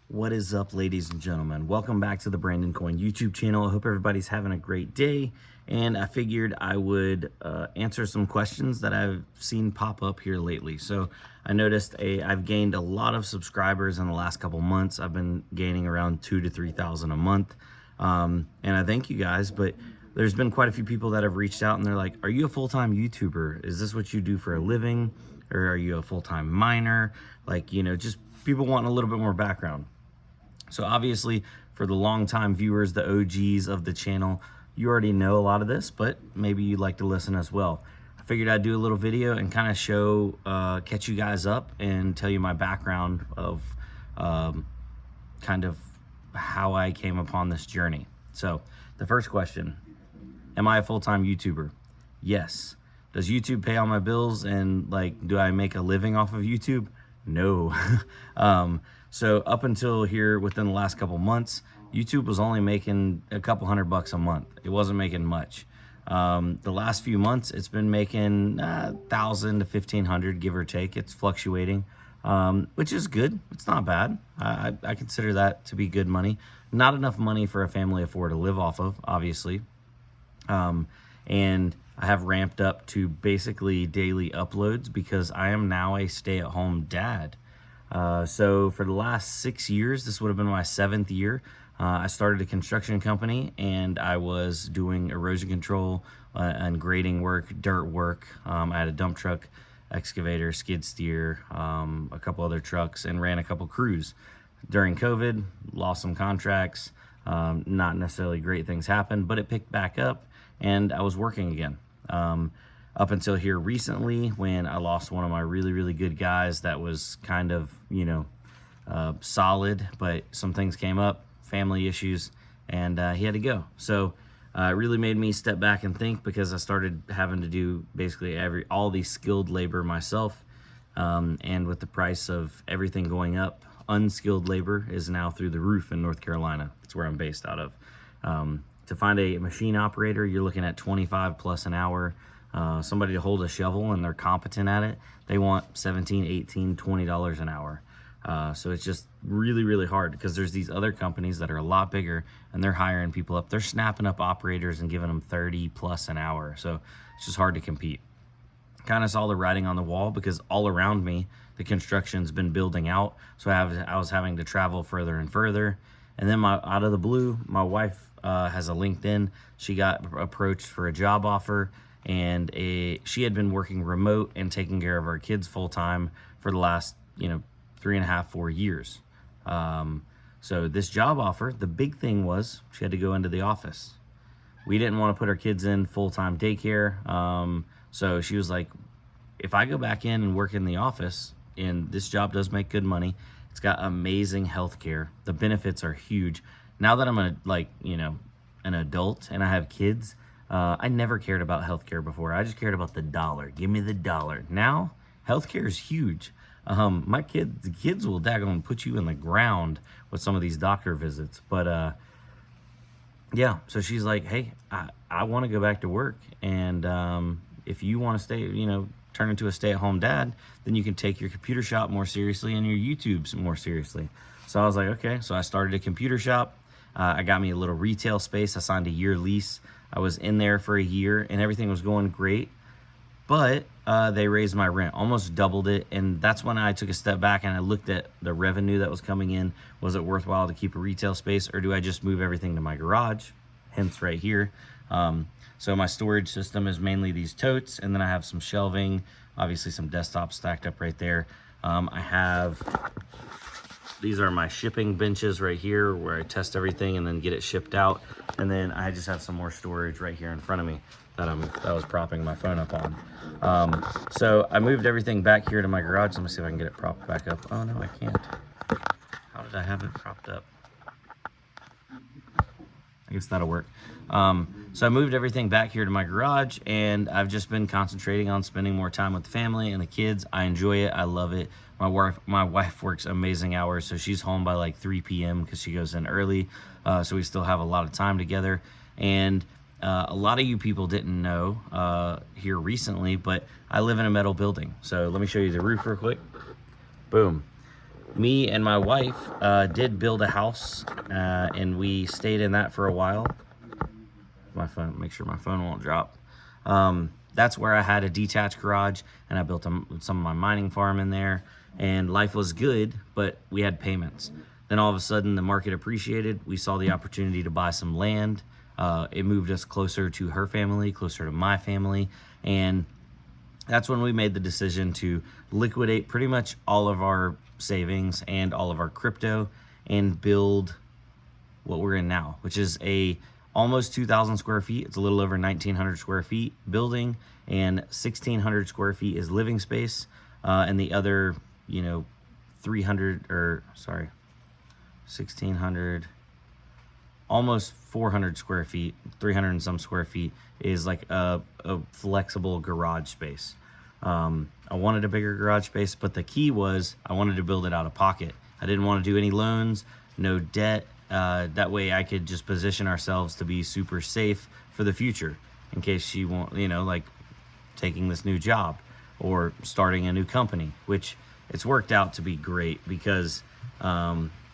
What is up, ladies and gentlemen? Welcome back to the Brandon Coin YouTube channel. I hope everybody's having a great day, and I figured I would answer some questions that I've seen pop up here lately. So I noticed I've gained a lot of subscribers in the last couple months. I've been gaining around 2,000 to 3,000 a month, and I thank you guys, but there's been quite a few people that have reached out and they're like, are you a full-time YouTuber? Is this what you do for a living? Or are you a full-time miner? Like, just people wanting a little bit more background. So obviously, for the long-time viewers, the OGs of the channel, you already know a lot of this, but maybe you'd like to listen as well. I figured I'd do a little video and kind of show, catch you guys up and tell you my background of kind of how I came upon this journey. So the first question, am I a full-time YouTuber? Yes. Does YouTube pay all my bills and do I make a living off of YouTube? No. So up until here within the last couple months, YouTube was only making a couple $100 a month. It wasn't making much. The last few months, it's been making 1,000 to 1,500, give or take. It's fluctuating, which is good. It's not bad. I consider that to be good money. Not enough money for a family of four to live off of, obviously. And I have ramped up to basically daily uploads because I am now a stay-at-home dad. So for the last 6 years, this would have been my 7th year, I started a construction company and I was doing erosion control and grading work, dirt work. I had a dump truck, excavator, skid steer, a couple other trucks, and ran a couple crews. During COVID, lost some contracts, not necessarily great things happened, but it picked back up and I was working again. Up until here recently, when I lost one of my really, really good guys that was kind of, solid, but some things came up, family issues, and he had to go. So it really made me step back and think, because I started having to do basically all the skilled labor myself. And with the price of everything going up, unskilled labor is now through the roof in North Carolina. That's where I'm based out of. To find a machine operator, you're looking at 25 plus an hour. Somebody to hold a shovel and they're competent at it, they want $17, $18, $20 an hour. So it's just really, really hard because there's these other companies that are a lot bigger and they're hiring people up. They're snapping up operators and giving them 30 plus an hour. So it's just hard to compete. Kind of saw the writing on the wall because all around me, the construction's been building out. So I was having to travel further and further. And then out of the blue, my wife has a LinkedIn. She got approached for a job offer, and she had been working remote and taking care of our kids full time for the last 3.5, 4 years. So this job offer, the big thing was she had to go into the office. We didn't want to put our kids in full-time daycare. So she was like, if I go back in and work in the office, and this job does make good money, it's got amazing health care. The benefits are huge. Now that I'm an adult and I have kids, I never cared about healthcare before. I just cared about the dollar. Give me the dollar. Now, healthcare is huge. The kids will daggone put you in the ground with some of these doctor visits. But yeah, so she's like, hey, I want to go back to work. And if you want to stay, turn into a stay-at-home dad, then you can take your computer shop more seriously and your YouTube's more seriously. So I was like, okay. So I started a computer shop. I got me a little retail space. I signed a year lease. I was in there for a year and everything was going great, but they raised my rent, almost doubled it. And that's when I took a step back and I looked at the revenue that was coming in. Was it worthwhile to keep a retail space, or do I just move everything to my garage? Hence right here. So my storage system is mainly these totes, and then I have some shelving, obviously some desktops stacked up right there. These are my shipping benches right here where I test everything and then get it shipped out. And then I just have some more storage right here in front of me that I was propping my phone up on. So I moved everything back here to my garage. Let me see if I can get it propped back up. Oh no, I can't. How did I have it propped up? I guess that'll work. So I moved everything back here to my garage, and I've just been concentrating on spending more time with the family and the kids. I enjoy it. I love it. My wife works amazing hours, so she's home by like 3 p.m. because she goes in early. So we still have a lot of time together. And a lot of you people didn't know here recently, but I live in a metal building. So let me show you the roof real quick. Boom. me and my wife did build a house, and we stayed in that for a while. My phone, make sure my phone won't drop. That's where I had a detached garage, and I built some of my mining farm in there, and life was good, but we had payments. Then all of a sudden the market appreciated. We saw the opportunity to buy some land. It moved us closer to her family, closer to my family, and that's when we made the decision to liquidate pretty much all of our savings and all of our crypto and build what we're in now, which is a almost 2,000 square feet. It's a little over 1,900 square feet building, and 1,600 square feet is living space. And the other, 1,600, almost 400 square feet, 300 and some square feet is like a flexible garage space. I wanted a bigger garage space, but the key was I wanted to build it out of pocket. I didn't want to do any loans, no debt. That way I could just position ourselves to be super safe for the future in case she won't, like taking this new job or starting a new company, which it's worked out to be great because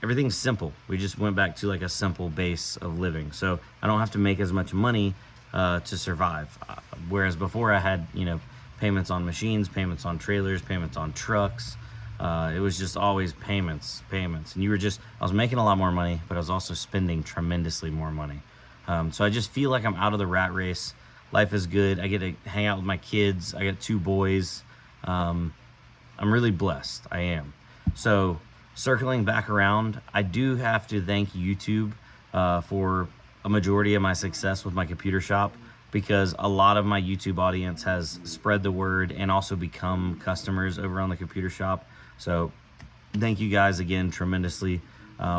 everything's simple. We just went back to like a simple base of living. So I don't have to make as much money to survive. Whereas before I had, payments on machines, payments on trailers, payments on trucks. It was just always payments. And I was making a lot more money, but I was also spending tremendously more money. So I just feel like I'm out of the rat race. Life is good. I get to hang out with my kids. I got 2 boys. I'm really blessed. I am. So circling back around, I do have to thank YouTube for a majority of my success with my computer shop, because a lot of my YouTube audience has spread the word and also become customers over on the computer shop. So thank you guys again tremendously.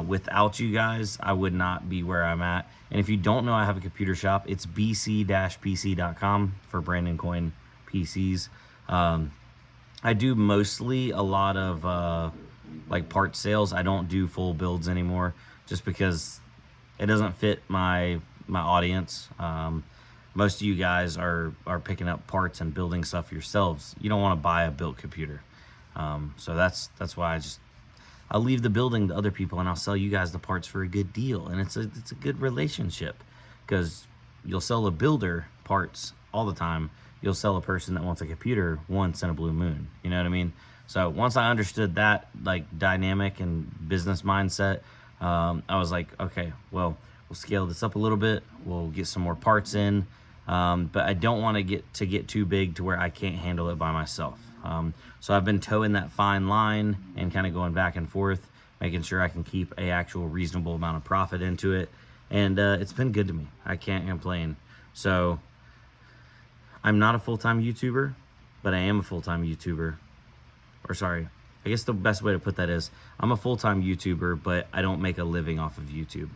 Without you guys, I would not be where I'm at. And if you don't know, I have a computer shop. It's bc-pc.com for Brandon Coin PCs. I do mostly a lot of like part sales. I don't do full builds anymore just because it doesn't fit my audience. Most of you guys are picking up parts and building stuff yourselves. You don't want to buy a built computer. So that's why I'll leave the building to other people, and I'll sell you guys the parts for a good deal. And it's a good relationship, because you'll sell a builder parts all the time. You'll sell a person that wants a computer once in a blue moon. You know what I mean? So once I understood that like dynamic and business mindset, I was like, okay, well, we'll scale this up a little bit. We'll get some more parts in. But I don't want to get too big to where I can't handle it by myself. So I've been towing that fine line and kind of going back and forth, making sure I can keep a actual reasonable amount of profit into it. And it's been good to me. I can't complain. So I'm not a full-time YouTuber, but I am a full-time YouTuber. Or sorry, I guess the best way to put that is I'm a full-time YouTuber, but I don't make a living off of YouTube.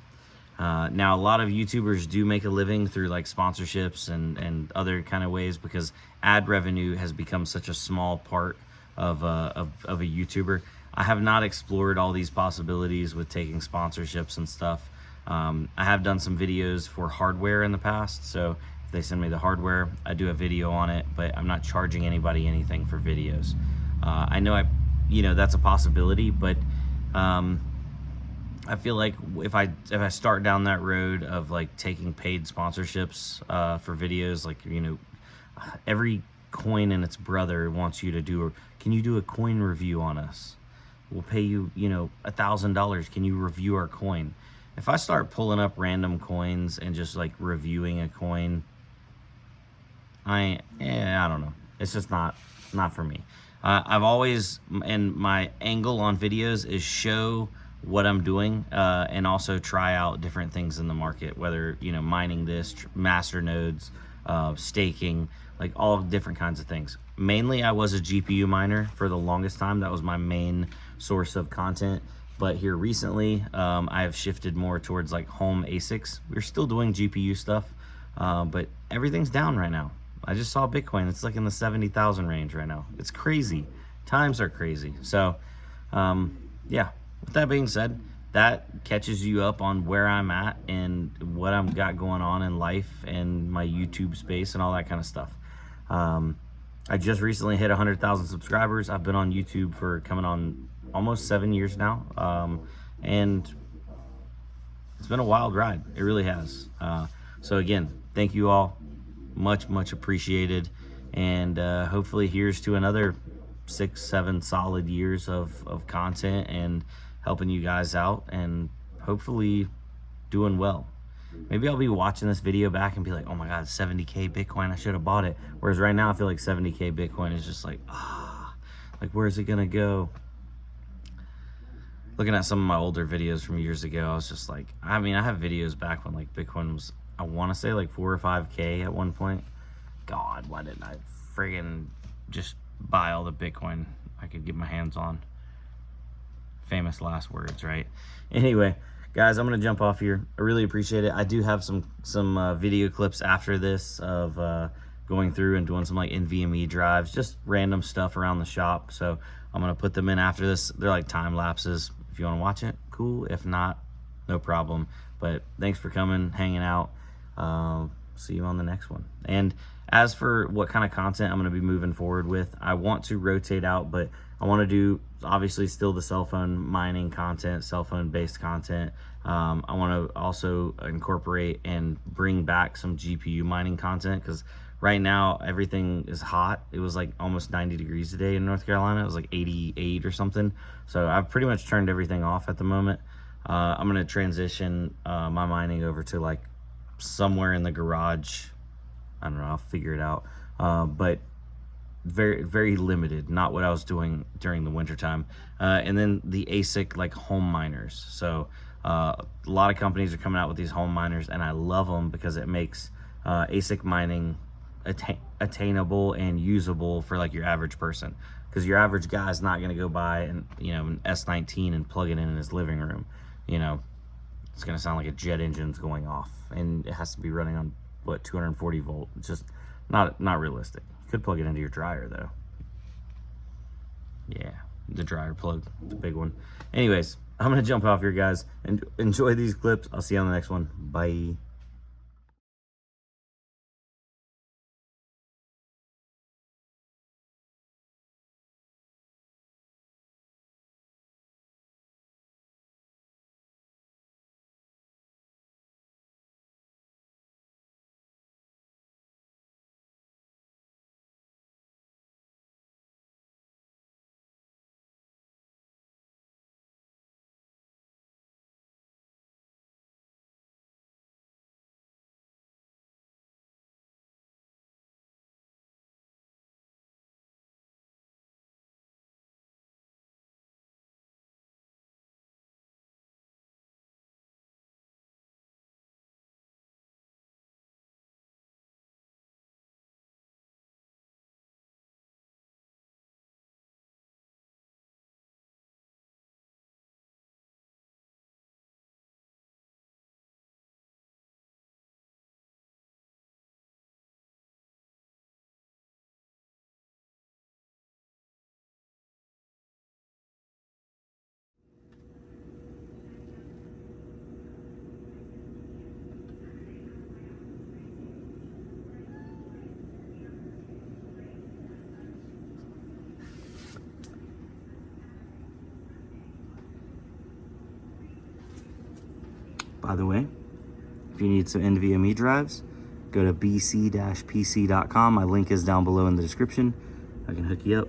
Now, a lot of YouTubers do make a living through like sponsorships and other kind of ways, because ad revenue has become such a small part of a YouTuber. I have not explored all these possibilities with taking sponsorships and stuff. I have done some videos for hardware in the past, so if they send me the hardware, I do a video on it, but I'm not charging anybody anything for videos. I know that's a possibility, but I feel like if I start down that road of like taking paid sponsorships for videos, like every coin and its brother wants you to do. Can you do a coin review on us? We'll pay you $1,000. Can you review our coin? If I start pulling up random coins and just like reviewing a coin, I don't know. It's just not for me. I've always, and my angle on videos is show what I'm doing and also try out different things in the market, whether mining this, master nodes, staking, like all different kinds of things. Mainly I was a GPU miner for the longest time. That was my main source of content, but here recently I have shifted more towards like home ASICs. We're still doing GPU stuff, but everything's down right now. I just saw Bitcoin, it's like in the 70,000 range right now. It's crazy. Times are crazy. So yeah, with that being said, that catches you up on where I'm at and what I've got going on in life and my YouTube space and all that kind of stuff. I just recently hit 100,000 subscribers. I've been on YouTube for coming on almost 7 years now. And it's been a wild ride. It really has. So again, thank you all. Much appreciated. And hopefully here's to another 6-7 solid years of content and helping you guys out, and hopefully doing well. Maybe I'll be watching this video back and be like, oh my God, 70K Bitcoin, I should have bought it. Whereas right now I feel like 70K Bitcoin is just like, like where's it gonna go? Looking at some of my older videos from years ago, I was just like, I mean, I have videos back when like Bitcoin was, I want to say like 4 or 5K at one point. God, why didn't I friggin' just buy all the Bitcoin I could get my hands on? Famous last words, right? Anyway, guys, I'm gonna jump off here. I really appreciate it. I do have some video clips after this of going through and doing some like NVMe drives, just random stuff around the shop. So I'm gonna put them in after this. They're like time lapses. If you want to watch it, cool. If not, no problem. But thanks for coming, hanging out. See you on the next one. And as for what kind of content I'm going to be moving forward with, I want to rotate out, but I want to do obviously still the cell phone mining content, cell phone based content. I want to also incorporate and bring back some GPU mining content, because right now everything is hot. It was like almost 90 degrees today in North Carolina. It was like 88 or something. So I've pretty much turned everything off at the moment. I'm going to transition my mining over to like somewhere in the garage. I don't know, I'll figure it out. But very limited, not what I was doing during the wintertime. And then the ASIC like home miners. So a lot of companies are coming out with these home miners, and I love them because it makes ASIC mining attainable and usable for like your average person, because your average guy is not going to go buy an S19 and plug it in his living room. It's going to sound like a jet engine's going off, and it has to be running on what, 240 volt. It's just not realistic. You could plug it into your dryer though. Yeah, the dryer plug, the big one. Anyways, I'm gonna jump off here, guys, and enjoy these clips. I'll see you on the next one. Bye. By the way, if you need some NVMe drives, go to bc-pc.com. My link is down below in the description. I can hook you up.